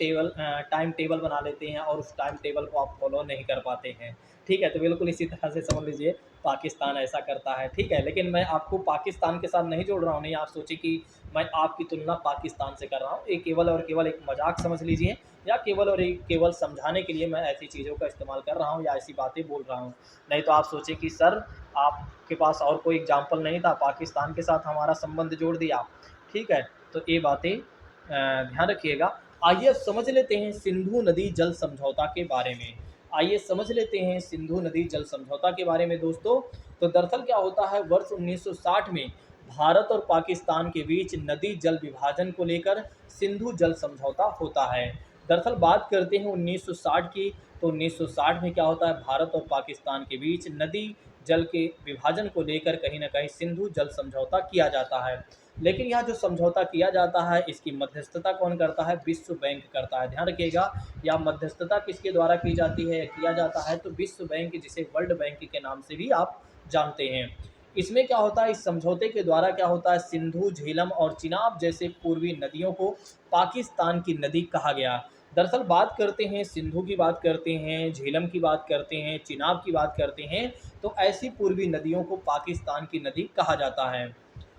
टेबल बना लेते हैं और उस टाइम टेबल को आप फॉलो नहीं कर पाते हैं। ठीक है, तो बिल्कुल इसी तरह से समझ लीजिए पाकिस्तान ऐसा करता है। ठीक है, लेकिन मैं आपको पाकिस्तान के साथ नहीं जोड़ रहा हूँ, नहीं आप सोचिए कि मैं आपकी तुलना पाकिस्तान से कर रहा हूँ। ये केवल और केवल एक मजाक समझ लीजिए, या केवल और एक केवल समझाने के लिए मैं ऐसी चीज़ों का इस्तेमाल कर रहा हूँ या ऐसी बातें बोल रहा हूँ। नहीं तो आप सोचिए कि सर आपके पास और कोई एग्जाम्पल नहीं था, पाकिस्तान के साथ हमारा संबंध जोड़ दिया। ठीक है, तो ये बातें ध्यान रखिएगा। आइए अब समझ लेते हैं सिंधु नदी जल समझौता के बारे में। आइए समझ लेते हैं सिंधु नदी जल समझौता के बारे में दोस्तों। तो दरअसल क्या होता है, वर्ष 1960 में भारत और पाकिस्तान के बीच नदी जल विभाजन को लेकर सिंधु जल समझौता होता है। दरअसल बात करते हैं 1960 की, तो 1960 में क्या होता है, भारत और पाकिस्तान के बीच नदी जल के विभाजन को लेकर कहीं ना कहीं सिंधु जल समझौता किया जाता है। लेकिन यह जो समझौता किया जाता है इसकी मध्यस्थता कौन करता है? विश्व बैंक करता है। ध्यान रखिएगा, या मध्यस्थता किसके द्वारा की जाती है, किया जाता है तो विश्व बैंक, जिसे वर्ल्ड बैंक के नाम से भी आप जानते हैं। इसमें क्या होता है, इस समझौते के द्वारा क्या होता है, सिंधु, झेलम और चिनाब जैसे पूर्वी नदियों को पाकिस्तान की नदी कहा गया। दरअसल बात करते हैं सिंधु की, बात करते हैं झेलम की, बात करते हैं चिनाब की, बात करते हैं, तो ऐसी पूर्वी नदियों को पाकिस्तान की नदी कहा जाता है।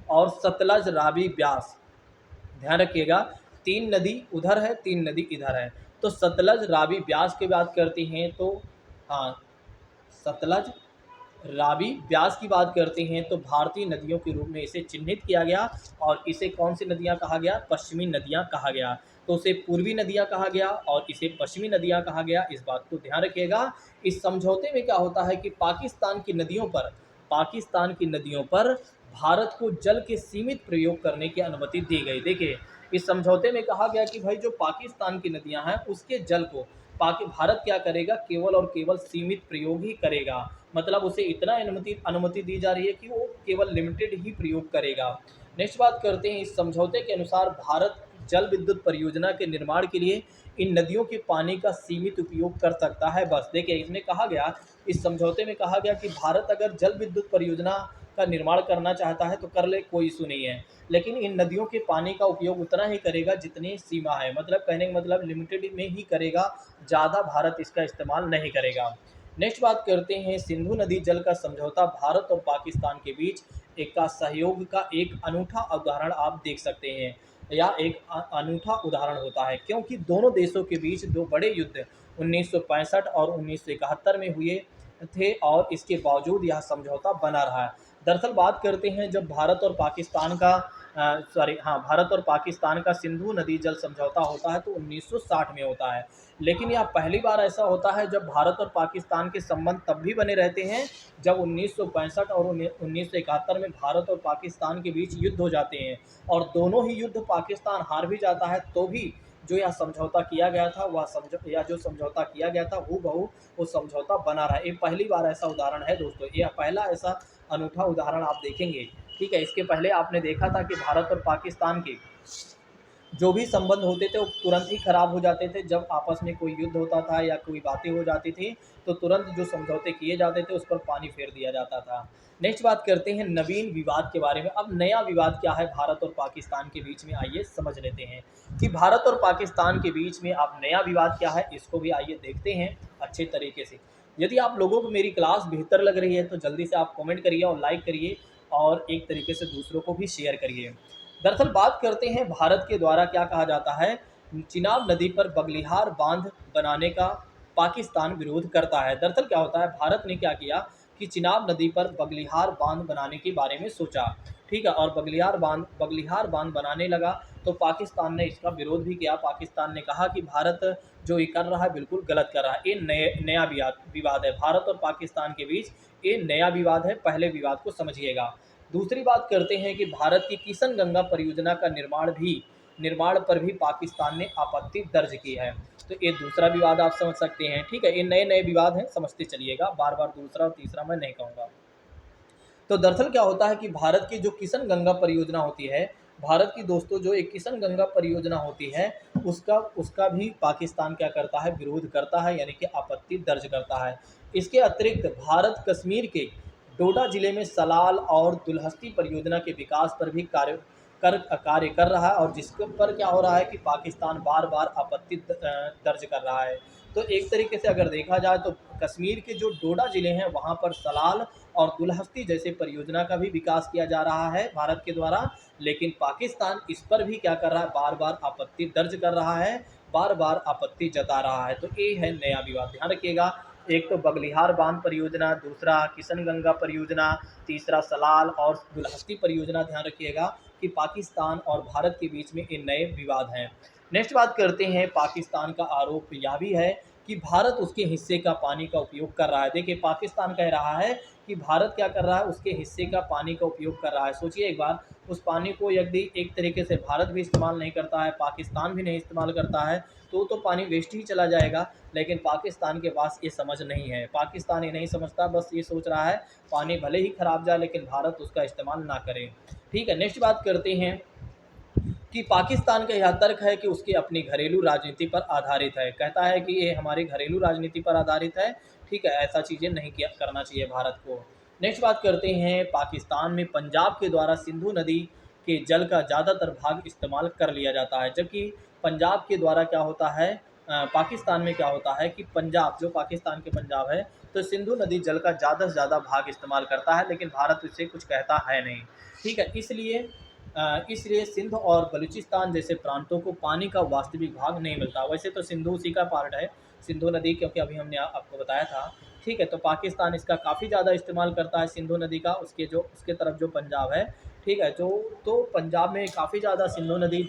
और सतलज, रावी, ब्यास, ध्यान रखिएगा, 3 नदी उधर है, 3 नदी इधर है। तो सतलज, रावी, ब्यास की बात करती हैं तो हाँ, सतलज, रावी, ब्यास की बात करते हैं तो भारतीय नदियों के रूप में इसे चिन्हित किया गया। और इसे कौन सी नदियां कहा गया? पश्चिमी नदियां कहा गया। तो उसे पूर्वी नदियां कहा गया और इसे पश्चिमी नदियां कहा गया। इस बात को ध्यान रखिएगा। इस समझौते में क्या होता है कि पाकिस्तान की नदियों पर भारत को जल के सीमित प्रयोग करने की अनुमति दी गई। देखिए इस समझौते में कहा गया कि भाई जो पाकिस्तान की नदियां हैं उसके जल को भारत क्या करेगा, केवल और केवल सीमित प्रयोग ही करेगा। मतलब उसे इतना अनुमति दी जा रही है कि वो केवल लिमिटेड ही प्रयोग करेगा। नेक्स्ट बात करते हैं, इस समझौते के अनुसार भारत जल विद्युत परियोजना के निर्माण के लिए इन नदियों के पानी का सीमित उपयोग कर सकता है। बस देखिए इसमें कहा गया, इस समझौते में कहा गया कि भारत अगर जल विद्युत परियोजना का निर्माण करना चाहता है तो कर ले, कोई इशू नहीं है। लेकिन इन नदियों के पानी का उपयोग उतना ही करेगा जितनी सीमा है, मतलब कहने का मतलब लिमिटेड में ही करेगा, ज़्यादा भारत इसका इस्तेमाल नहीं करेगा। नेक्स्ट बात करते हैं, सिंधु नदी जल का समझौता भारत और पाकिस्तान के बीच एक का सहयोग का एक अनूठा उदाहरण आप देख सकते हैं, या एक अनूठा उदाहरण होता है, क्योंकि दोनों देशों के बीच दो बड़े युद्ध 1965 और 1971 में हुए थे और इसके बावजूद यह समझौता बना रहा है। दरअसल बात करते हैं, जब भारत और पाकिस्तान का भारत और पाकिस्तान का सिंधु नदी जल समझौता होता है तो 1960 में होता है। लेकिन यह पहली बार ऐसा होता है जब भारत और पाकिस्तान के संबंध तब भी बने रहते हैं जब 1965 और 1971 में भारत और पाकिस्तान के बीच युद्ध हो जाते हैं, और दोनों ही युद्ध पाकिस्तान हार भी जाता है, तो भी जो यह समझौता किया गया था, वह जो समझौता किया गया था हूबहू वो समझौता बना रहा है। ये पहली बार ऐसा उदाहरण है दोस्तों, यह पहला ऐसा अनूठा उदाहरण आप देखेंगे। ठीक है, इसके पहले आपने देखा था कि भारत और पाकिस्तान के जो भी संबंध होते थे वो तुरंत ही खराब हो जाते थे, जब आपस में कोई युद्ध होता था या कोई बातें हो जाती थी तो तुरंत जो समझौते किए जाते थे उस पर पानी फेर दिया जाता था। नेक्स्ट बात करते हैं नवीन विवाद के बारे में। अब नया विवाद क्या है भारत और पाकिस्तान के बीच में, आइए समझ लेते हैं कि भारत और पाकिस्तान के बीच में अब नया विवाद क्या है, इसको भी आइए देखते हैं अच्छे तरीके से। यदि आप लोगों को मेरी क्लास बेहतर लग रही है तो जल्दी से आप कमेंट करिए और लाइक करिए, और एक तरीके से दूसरों को भी शेयर करिए। दरअसल बात करते हैं भारत के द्वारा क्या कहा जाता है, चिनाब नदी पर बगलिहार बांध बनाने का पाकिस्तान विरोध करता है। दरअसल क्या होता है, भारत ने क्या किया कि चिनाब नदी पर बगलिहार बांध बनाने के बारे में सोचा, ठीक है, और बगलिहार बांध बनाने लगा तो पाकिस्तान ने इसका विरोध भी किया। पाकिस्तान ने कहा कि भारत जो ये कर रहा है बिल्कुल गलत कर रहा है, ये नया विवाद है भारत और पाकिस्तान के बीच, ये नया विवाद है, पहले विवाद को समझिएगा। दूसरी बात करते हैं कि भारत की किशन गंगा परियोजना का निर्माण पर भी पाकिस्तान ने आपत्ति दर्ज की है। तो ये दूसरा विवाद आप समझ सकते हैं। ठीक है, ये नए नए विवाद हैं, समझते चलिएगा, बार बार दूसरा और तीसरा मैं नहीं कहूँगा। तो दरअसल क्या होता है कि भारत की जो किशन गंगा परियोजना होती है, भारत की दोस्तों जो एक किशन गंगा परियोजना होती है, उसका उसका भी पाकिस्तान क्या करता है, विरोध करता है, यानी कि आपत्ति दर्ज करता है। इसके अतिरिक्त भारत कश्मीर के डोडा जिले में सलाल और दुलहस्ती परियोजना के विकास पर भी कार्य कर रहा है, और जिसके पर क्या हो रहा है कि पाकिस्तान बार बार आपत्ति दर्ज कर रहा है। तो एक तरीके से अगर देखा जाए तो कश्मीर के जो डोडा ज़िले हैं वहाँ पर सलाल और दुलहस्ती जैसे परियोजना का भी विकास किया जा रहा है भारत के द्वारा, लेकिन पाकिस्तान इस पर भी क्या कर रहा है, बार बार आपत्ति दर्ज कर रहा है, बार बार आपत्ति जता रहा है। तो ये है नया विवाद, ध्यान रखिएगा। एक तो बगलिहार बांध परियोजना, दूसरा किशन गंगा परियोजना, तीसरा सलाल और दुलहस्ती परियोजना, ध्यान रखिएगा कि पाकिस्तान और भारत के बीच में ये नए विवाद हैं। नेक्स्ट बात करते हैं, पाकिस्तान का आरोप यह भी है कि भारत उसके हिस्से का पानी का उपयोग कर रहा है। देखिए पाकिस्तान कह रहा है कि भारत क्या कर रहा है, उसके हिस्से का पानी का उपयोग कर रहा है। सोचिए एक बार, उस पानी को यदि एक तरीके से भारत भी इस्तेमाल नहीं करता है, पाकिस्तान भी नहीं इस्तेमाल करता है, तो पानी वेस्ट ही चला जाएगा। लेकिन पाकिस्तान के पास ये समझ नहीं है, पाकिस्तान ये नहीं समझता, बस ये सोच रहा है पानी भले ही खराब जाए लेकिन भारत उसका इस्तेमाल ना करे। ठीक है, नेक्स्ट बात करते हैं कि पाकिस्तान का यह तर्क है कि उसकी अपनी घरेलू राजनीति पर आधारित है, कहता है कि ये हमारी घरेलू राजनीति पर आधारित है। ठीक है, ऐसा चीज़ें नहीं किया करना चाहिए भारत को। नेक्स्ट बात करते हैं, पाकिस्तान में पंजाब के द्वारा सिंधु नदी के जल का ज़्यादातर भाग इस्तेमाल कर लिया जाता है, जबकि पंजाब के द्वारा क्या होता है, पाकिस्तान में क्या होता है कि पंजाब जो पाकिस्तान के पंजाब है तो सिंधु नदी जल का ज़्यादा से ज़्यादा भाग इस्तेमाल करता है, लेकिन भारत इससे कुछ कहता है नहीं। ठीक है, इसलिए सिंध और बलूचिस्तान जैसे प्रांतों को पानी का वास्तविक भाग नहीं मिलता। वैसे तो सिंधु उसी का पार्ट है, सिंधु नदी, क्योंकि अभी हमने आपको बताया था। ठीक है, तो पाकिस्तान इसका काफ़ी ज़्यादा इस्तेमाल करता है सिंधु नदी का, उसके तरफ जो पंजाब है। ठीक है, तो पंजाब में काफ़ी ज़्यादा सिंधु नदी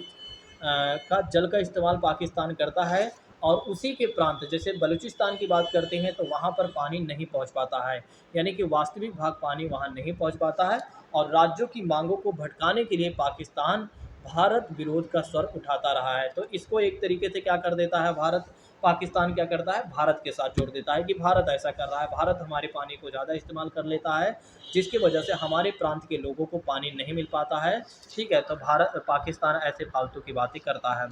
का जल का इस्तेमाल पाकिस्तान करता है, और उसी के प्रांत जैसे बलूचिस्तान की बात करते हैं तो वहाँ पर पानी नहीं पहुँच पाता है, यानी कि वास्तविक भाग पानी वहाँ नहीं पहुँच पाता है। और राज्यों की मांगों को भटकाने के लिए पाकिस्तान भारत विरोध का स्वर उठाता रहा है। तो इसको एक तरीके से क्या कर देता है भारत, पाकिस्तान क्या करता है, भारत के साथ जोड़ देता है कि भारत ऐसा कर रहा है, भारत हमारे पानी को ज़्यादा इस्तेमाल कर लेता है, जिसकी वजह से हमारे प्रांत के लोगों को पानी नहीं मिल पाता है। ठीक है, तो भारत पाकिस्तान ऐसे फालतू की बातें करता है।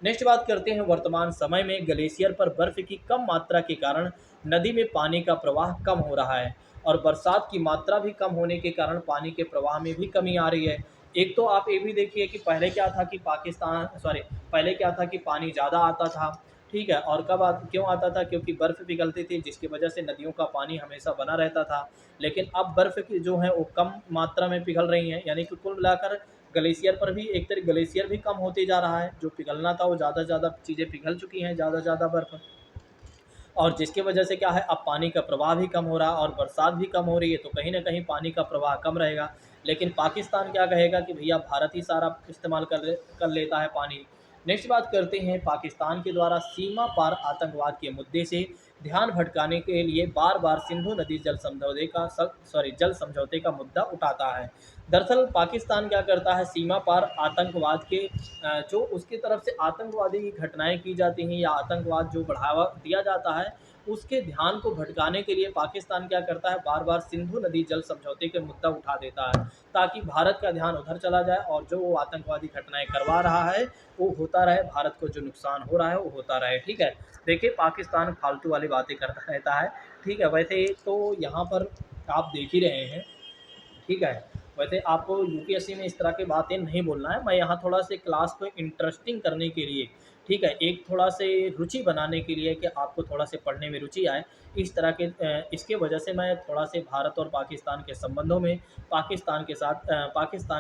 नेक्स्ट बात करते हैं, वर्तमान समय में ग्लेशियर पर बर्फ़ की कम मात्रा के कारण नदी में पानी का प्रवाह कम हो रहा है और बरसात की मात्रा भी कम होने के कारण पानी के प्रवाह में भी कमी आ रही है। एक तो आप ये भी देखिए कि पहले क्या था कि पहले क्या था कि पानी ज़्यादा आता था। ठीक है, और क्यों आता था, क्योंकि बर्फ़ पिघलती थी, जिसकी वजह से नदियों का पानी हमेशा बना रहता था। लेकिन अब बर्फ़ की जो है वो कम मात्रा में पिघल रही हैं, यानी कि कुल मिलाकर ग्लेशियर पर भी एक तरह ग्लेशियर भी कम होते जा रहा है। जो पिघलना था वो ज़्यादा से ज़्यादा चीज़ें पिघल चुकी हैं, ज़्यादा से ज़्यादा बर्फ़, और जिसकी वजह से क्या है, अब पानी का प्रवाह भी कम हो रहा है और बरसात भी कम हो रही है, तो कहीं न कहीं पानी का प्रवाह कम रहेगा। लेकिन पाकिस्तान क्या कहेगा कि भैया भारत ही सारा इस्तेमाल कर लेता है पानी। नेक्स्ट बात करते हैं, पाकिस्तान के द्वारा सीमा पार आतंकवाद के मुद्दे से ध्यान भटकाने के लिए बार-बार सिंधु नदी जल समझौते का मुद्दा उठाता है। दरअसल पाकिस्तान क्या करता है, सीमा पार आतंकवाद के जो उसकी तरफ से आतंकवादी घटनाएँ की जाती हैं या आतंकवाद जो बढ़ावा दिया जाता है, उसके ध्यान को भटकाने के लिए पाकिस्तान क्या करता है, बार-बार सिंधु नदी जल समझौते के मुद्दा उठा देता है, ताकि भारत का ध्यान उधर चला जाए और जो वो आतंकवादी घटनाएँ करवा रहा है, वो होता रहे, भारत को जो नुकसान हो रहा है, वो होता रहे। ठीक है? देखिए, पाकिस्तान फालतू वाली बातें करता रहता है। ठीक है? वैसे तो यहाँ पर आप देख ही रहे हैं, ठीक है। वैसे आपको यूपीएससी में इस तरह की बातें नहीं बोलना है। मैं यहाँ थोड़ा से क्लास को इंटरेस्टिंग करने के लिए, ठीक है, एक थोड़ा से रुचि बनाने के लिए कि आपको थोड़ा से पढ़ने में रुचि आए, इस तरह के इसके वजह से मैं थोड़ा से भारत और पाकिस्तान के संबंधों में पाकिस्तान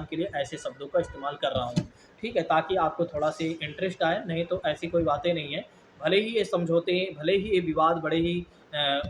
के लिए ऐसे शब्दों का इस्तेमाल कर रहा हूँ। ठीक है, ताकि आपको थोड़ा से इंटरेस्ट आए, नहीं तो ऐसी कोई बातें नहीं है। भले ही ये विवाद बड़े ही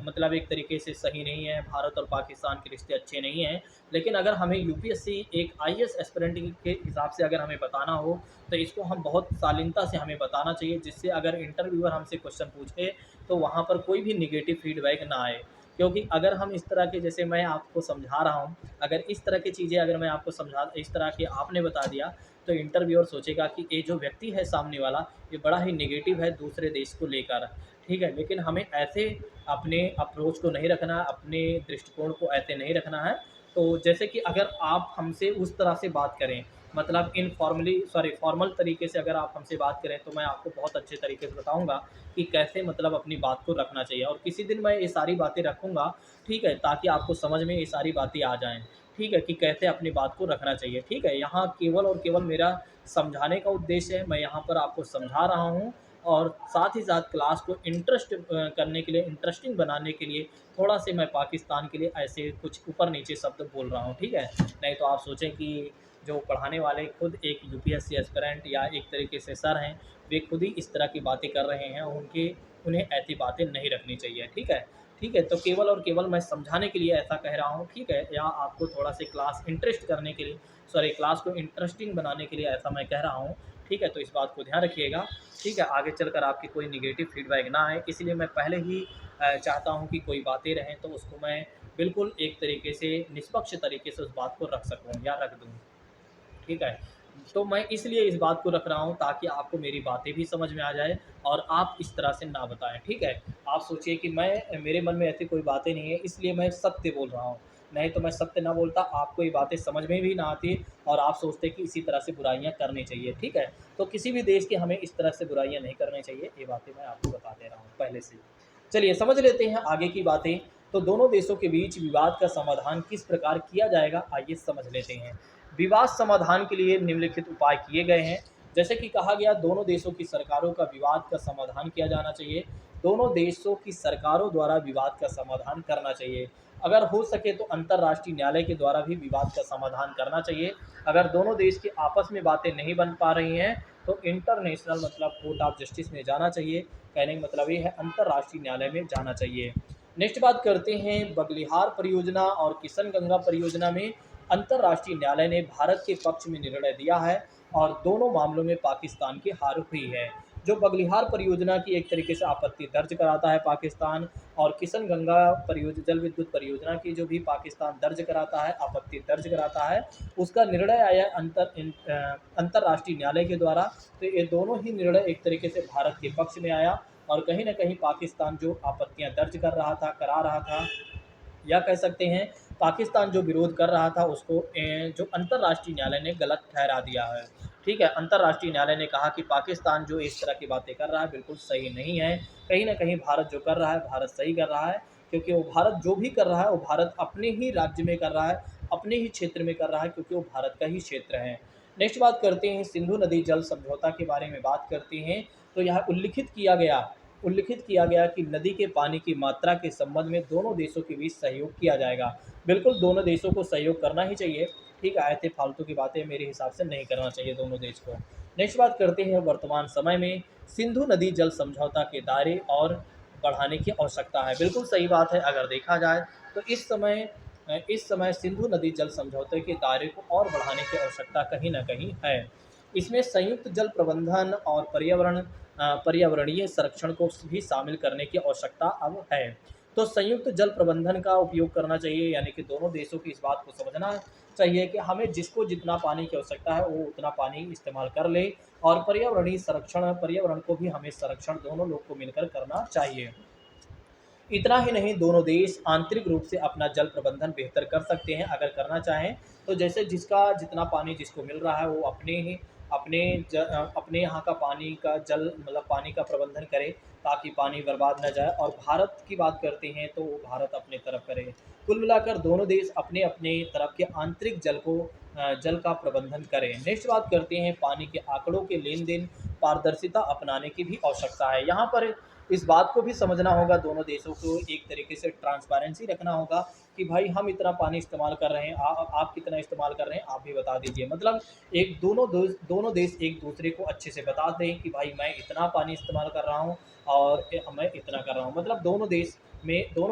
मतलब एक तरीके से सही नहीं है, भारत और पाकिस्तान के रिश्ते अच्छे नहीं हैं, लेकिन अगर हमें यूपीएससी एक आईएएस एस्पिरेंट के हिसाब से अगर हमें बताना हो, तो इसको हम बहुत शालीनता से हमें बताना चाहिए, जिससे अगर इंटरव्यूअर हमसे क्वेश्चन पूछे, तो वहाँ पर कोई भी नेगेटिव फीडबैक ना आए। क्योंकि अगर हम इस तरह के, जैसे मैं आपको समझा रहा हूँ, अगर इस तरह की चीज़ें अगर मैं आपको समझा इस तरह के आपने बता दिया, तो इंटरव्यूअर सोचेगा कि ये जो व्यक्ति है सामने वाला, ये बड़ा ही नेगेटिव है दूसरे देश को लेकर। ठीक है? लेकिन हमें ऐसे अपने अप्रोच को नहीं रखना, अपने दृष्टिकोण को ऐसे नहीं रखना है। तो जैसे कि अगर आप हमसे उस तरह से बात करें, मतलब फॉर्मल तरीके से अगर आप हमसे बात करें, तो मैं आपको बहुत अच्छे तरीके से बताऊँगा कि कैसे मतलब अपनी बात को रखना चाहिए, और किसी दिन मैं ये सारी बातें रखूँगा, ठीक है? ताकि आपको समझ में ये सारी बातें आ जाएँ, ठीक है? कि कैसे अपनी बात को रखना चाहिए, ठीक है? यहाँ केवल और केवल मेरा समझाने का उद्देश्य है, मैं यहाँ पर आपको समझा रहा हूँ, और साथ ही साथ क्लास को करने के लिए, इंटरेस्टिंग बनाने के लिए थोड़ा से मैं पाकिस्तान के लिए ऐसे कुछ ऊपर-नीचे शब्द बोल रहा हूँ, ठीक है? नहीं तो आप सोचें कि जो पढ़ाने वाले खुद एक यूपीएससी एस्पिरेंट या एक तरीके से सर हैं, वे खुद ही इस तरह की बातें कर रहे हैं, उन्हें ऐसी बातें नहीं रखनी चाहिए, ठीक है? ठीक है, तो केवल और केवल मैं समझाने के लिए ऐसा कह रहा हूँ, ठीक है? या आपको थोड़ा से क्लास को इंटरेस्टिंग बनाने के लिए ऐसा मैं कह रहा हूँ, ठीक है? तो इस बात को ध्यान रखिएगा, ठीक है? आगे चलकर आपकी कोई नेगेटिव फीडबैक ना आए, इसलिए मैं पहले ही चाहता हूँ कि कोई बातें रहें, तो उसको मैं बिल्कुल एक तरीके से निष्पक्ष तरीके से उस बात को रख सकूँ या रख दूँ, ठीक है? तो मैं इसलिए इस बात को रख रहा हूँ, ताकि आपको मेरी बातें भी समझ में आ जाए और आप इस तरह से ना बताएँ, ठीक है? आप सोचिए कि मेरे मन में ऐसी कोई बातें नहीं है, इसलिए मैं सत्य बोल रहा हूँ। नहीं तो मैं सत्य ना बोलता, आपको ये बातें समझ में भी ना आती और आप सोचते कि इसी तरह से बुराइयाँ करनी चाहिए, ठीक है? तो किसी भी देश की हमें इस तरह से बुराइयाँ नहीं करनी चाहिए, ये बातें मैं आपको बता दे रहा हूँ पहले से ही। चलिए समझ लेते हैं आगे की बातें। तो दोनों देशों के बीच विवाद का समाधान किस प्रकार किया जाएगा, आइए समझ लेते हैं। विवाद समाधान के लिए निम्नलिखित उपाय किए गए हैं। जैसे कि कहा गया, दोनों देशों की सरकारों का विवाद का समाधान किया जाना चाहिए। दोनों देशों की सरकारों द्वारा विवाद का समाधान करना चाहिए। अगर हो सके तो अंतर्राष्ट्रीय न्यायालय के द्वारा भी विवाद का समाधान करना चाहिए। अगर दोनों देश की आपस में बातें नहीं बन पा रही हैं, तो इंटरनेशनल मतलब कोर्ट ऑफ जस्टिस में जाना चाहिए। कहने का मतलब ये है, अंतर्राष्ट्रीय न्यायालय में जाना चाहिए। नेक्स्ट बात करते हैं, बगलिहार परियोजना और किशनगंगा परियोजना में अंतर्राष्ट्रीय न्यायालय ने भारत के पक्ष में निर्णय दिया है और दोनों मामलों में पाकिस्तान की हार हुई है। जो बगलिहार परियोजना की एक तरीके से आपत्ति दर्ज कराता है पाकिस्तान, और किशन गंगा जल विद्युत परियोजना की जो भी पाकिस्तान दर्ज कराता है, आपत्ति दर्ज कराता है, उसका निर्णय आया अंतर्राष्ट्रीय न्यायालय के द्वारा। तो ये दोनों ही निर्णय एक तरीके से भारत के पक्ष में आया, और कहीं न कहीं पाकिस्तान जो आपत्तियाँ दर्ज कर रहा था, करा रहा था, या कह सकते हैं पाकिस्तान जो विरोध कर रहा था उसको जो अंतर्राष्ट्रीय न्यायालय ने गलत ठहरा दिया है। ठीक है, अंतर्राष्ट्रीय न्यायालय ने कहा कि पाकिस्तान जो इस तरह की बातें कर रहा है बिल्कुल सही नहीं है। कहीं न कहीं भारत जो कर रहा है, भारत सही कर रहा है, क्योंकि वो भारत जो भी कर रहा है वो भारत अपने ही राज्य में कर रहा है, अपने ही क्षेत्र में कर रहा है, क्योंकि वो भारत का ही क्षेत्र है। नेक्स्ट बात करते हैं सिंधु नदी जल समझौता के बारे में बात करते हैं। तो यहाँ उल्लिखित किया गया कि नदी के पानी की मात्रा के संबंध में दोनों देशों के बीच सहयोग किया जाएगा। बिल्कुल दोनों देशों को सहयोग करना ही चाहिए। ठीक है, ऐसे फालतू की बातें मेरे हिसाब से नहीं करना चाहिए दोनों देश को। नेक्स्ट बात करते हैं वर्तमान समय में सिंधु नदी जल समझौता के दायरे और बढ़ाने की आवश्यकता है। बिल्कुल सही बात है, अगर देखा जाए तो इस समय सिंधु नदी जल समझौते के दायरे को और बढ़ाने की आवश्यकता कहीं न कहीं है। इसमें संयुक्त जल प्रबंधन और पर्यावरणीय संरक्षण को भी शामिल करने की आवश्यकता अब है। तो संयुक्त जल प्रबंधन का उपयोग करना चाहिए, यानी कि दोनों देशों की इस बात को समझना चाहिए कि हमें जिसको जितना पानी की आवश्यकता है वो उतना पानी इस्तेमाल कर ले, और पर्यावरण को भी हमें संरक्षण दोनों लोग को मिलकर करना चाहिए। इतना ही नहीं, दोनों देश आंतरिक रूप से अपना जल प्रबंधन बेहतर कर सकते हैं अगर करना चाहें। तो जैसे जिसका जितना पानी जिसको मिल रहा है वो अपने यहाँ का पानी का जल मतलब पानी का प्रबंधन करे, ताकि पानी बर्बाद न जाए। और भारत की बात करते हैं तो वो भारत अपने तरफ करे। कुल मिलाकर दोनों देश अपने अपने तरफ के आंतरिक जल का प्रबंधन करें। नेक्स्ट बात करते हैं पानी के आंकड़ों के लेन देन पारदर्शिता अपनाने की भी आवश्यकता है। यहाँ पर इस बात को भी समझना होगा, दोनों देशों को एक तरीके से ट्रांसपेरेंसी रखना होगा कि भाई हम इतना पानी इस्तेमाल कर रहे हैं, आप कितना इस्तेमाल कर रहे हैं आप भी बता दीजिए। मतलब एक दोनों देश एक दूसरे को अच्छे से बता दें कि भाई मैं इतना पानी इस्तेमाल कर रहा हूँ और मैं इतना कर रहा हूँ। मतलब दोनों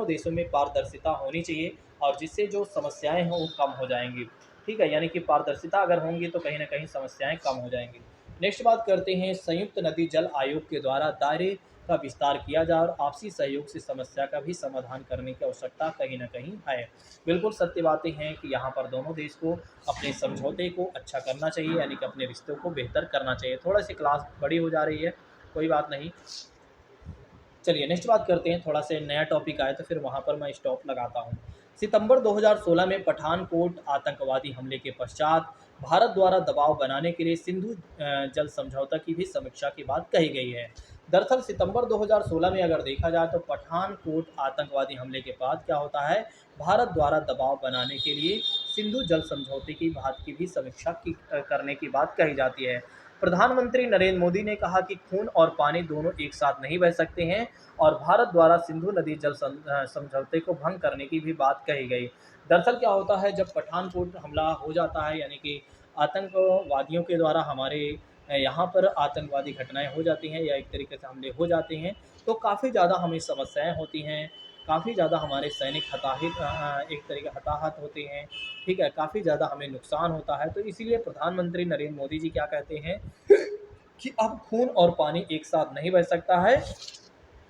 देशों में पारदर्शिता होनी चाहिए, और जिससे जो समस्याएं हैं वो कम हो जाएंगी। ठीक है, यानी कि पारदर्शिता अगर होंगी तो कहीं ना कहीं समस्याएं कम हो जाएंगी। नेक्स्ट बात करते हैं संयुक्त नदी जल आयोग के द्वारा दायरे का विस्तार किया जाए और आपसी सहयोग से समस्या का भी समाधान करने की आवश्यकता कहीं न कहीं है। बिल्कुल सत्य बातें हैं कि यहाँ पर दोनों देश को अपने समझौते को अच्छा करना चाहिए, यानी कि अपने रिश्तों को बेहतर करना चाहिए। थोड़ा-सी क्लास बड़ी हो जा रही है, कोई बात नहीं। चलिए नेक्स्ट बात करते हैं, थोड़ा से नया टॉपिक आए तो फिर वहाँ पर मैं स्टॉप लगाता हूँ। सितंबर 2016 में पठानकोट आतंकवादी हमले के पश्चात भारत द्वारा दबाव बनाने के लिए सिंधु जल समझौता की भी समीक्षा की बात कही गई है। दरअसल सितंबर 2016 में अगर देखा जाए तो पठानकोट आतंकवादी हमले के बाद क्या होता है, भारत द्वारा दबाव बनाने के लिए सिंधु जल समझौते की बात की भी समीक्षा करने की बात कही जाती है। प्रधानमंत्री नरेंद्र मोदी ने कहा कि खून और पानी दोनों एक साथ नहीं बह सकते हैं, और भारत द्वारा सिंधु नदी जल समझौते को भंग करने की भी बात कही गई। दरअसल क्या होता है, जब पठानकोट हमला हो जाता है, यानी कि आतंकवादियों के द्वारा हमारे यहाँ पर आतंकवादी घटनाएं हो जाती हैं या एक तरीके से हमले हो जाते हैं, तो काफ़ी ज़्यादा हमें समस्याएं होती हैं, काफ़ी ज़्यादा हमारे सैनिक एक तरीके हताहत होते हैं। ठीक है, काफ़ी ज़्यादा हमें नुकसान होता है। तो इसीलिए प्रधानमंत्री नरेंद्र मोदी जी क्या कहते हैं कि अब खून और पानी एक साथ नहीं बह सकता है,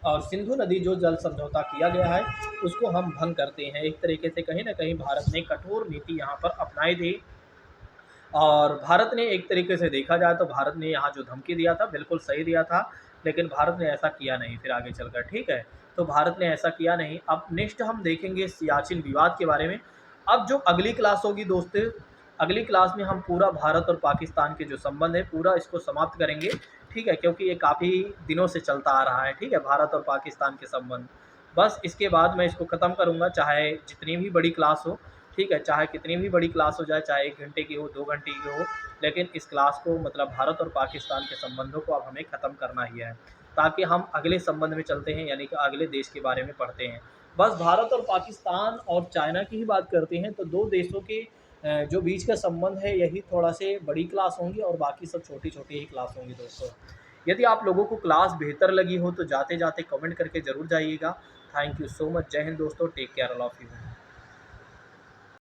और सिंधु नदी जो जल समझौता किया गया है उसको हम भंग करते हैं। एक तरीके से कहीं न कहीं भारत ने कठोर नीति यहाँ पर अपनाई थी, और भारत ने एक तरीके से देखा जाए तो भारत ने यहाँ जो धमकी दिया था बिल्कुल सही दिया था, लेकिन भारत ने ऐसा किया नहीं फिर आगे चलकर। ठीक है, तो भारत ने ऐसा किया नहीं। अब नेक्स्ट हम देखेंगे सियाचिन विवाद के बारे में। अब जो अगली क्लास होगी दोस्तों, अगली क्लास में हम पूरा भारत और पाकिस्तान के जो संबंध है पूरा इसको समाप्त करेंगे। ठीक है, क्योंकि ये काफ़ी दिनों से चलता आ रहा है। ठीक है, भारत और पाकिस्तान के संबंध, बस इसके बाद मैं इसको ख़त्म करूँगा, चाहे जितनी भी बड़ी क्लास हो। ठीक है, चाहे कितनी भी बड़ी क्लास हो जाए, चाहे 1 घंटे की हो, 2 घंटे की हो, लेकिन इस क्लास को मतलब भारत और पाकिस्तान के संबंधों को अब हमें ख़त्म करना ही है, ताकि हम अगले संबंध में चलते हैं, यानी कि अगले देश के बारे में पढ़ते हैं। बस भारत और पाकिस्तान और चाइना की ही बात करते हैं तो 2 देशों के जो बीच का संबंध है यही थोड़ा से बड़ी क्लास होंगी, और बाकी सब छोटी-छोटी ही क्लास होंगी दोस्तों। यदि आप लोगों को क्लास बेहतर लगी हो तो जाते-जाते कमेंट करके ज़रूर जाइएगा। Thank you so much. जय हिंद दोस्तों, take care all of you.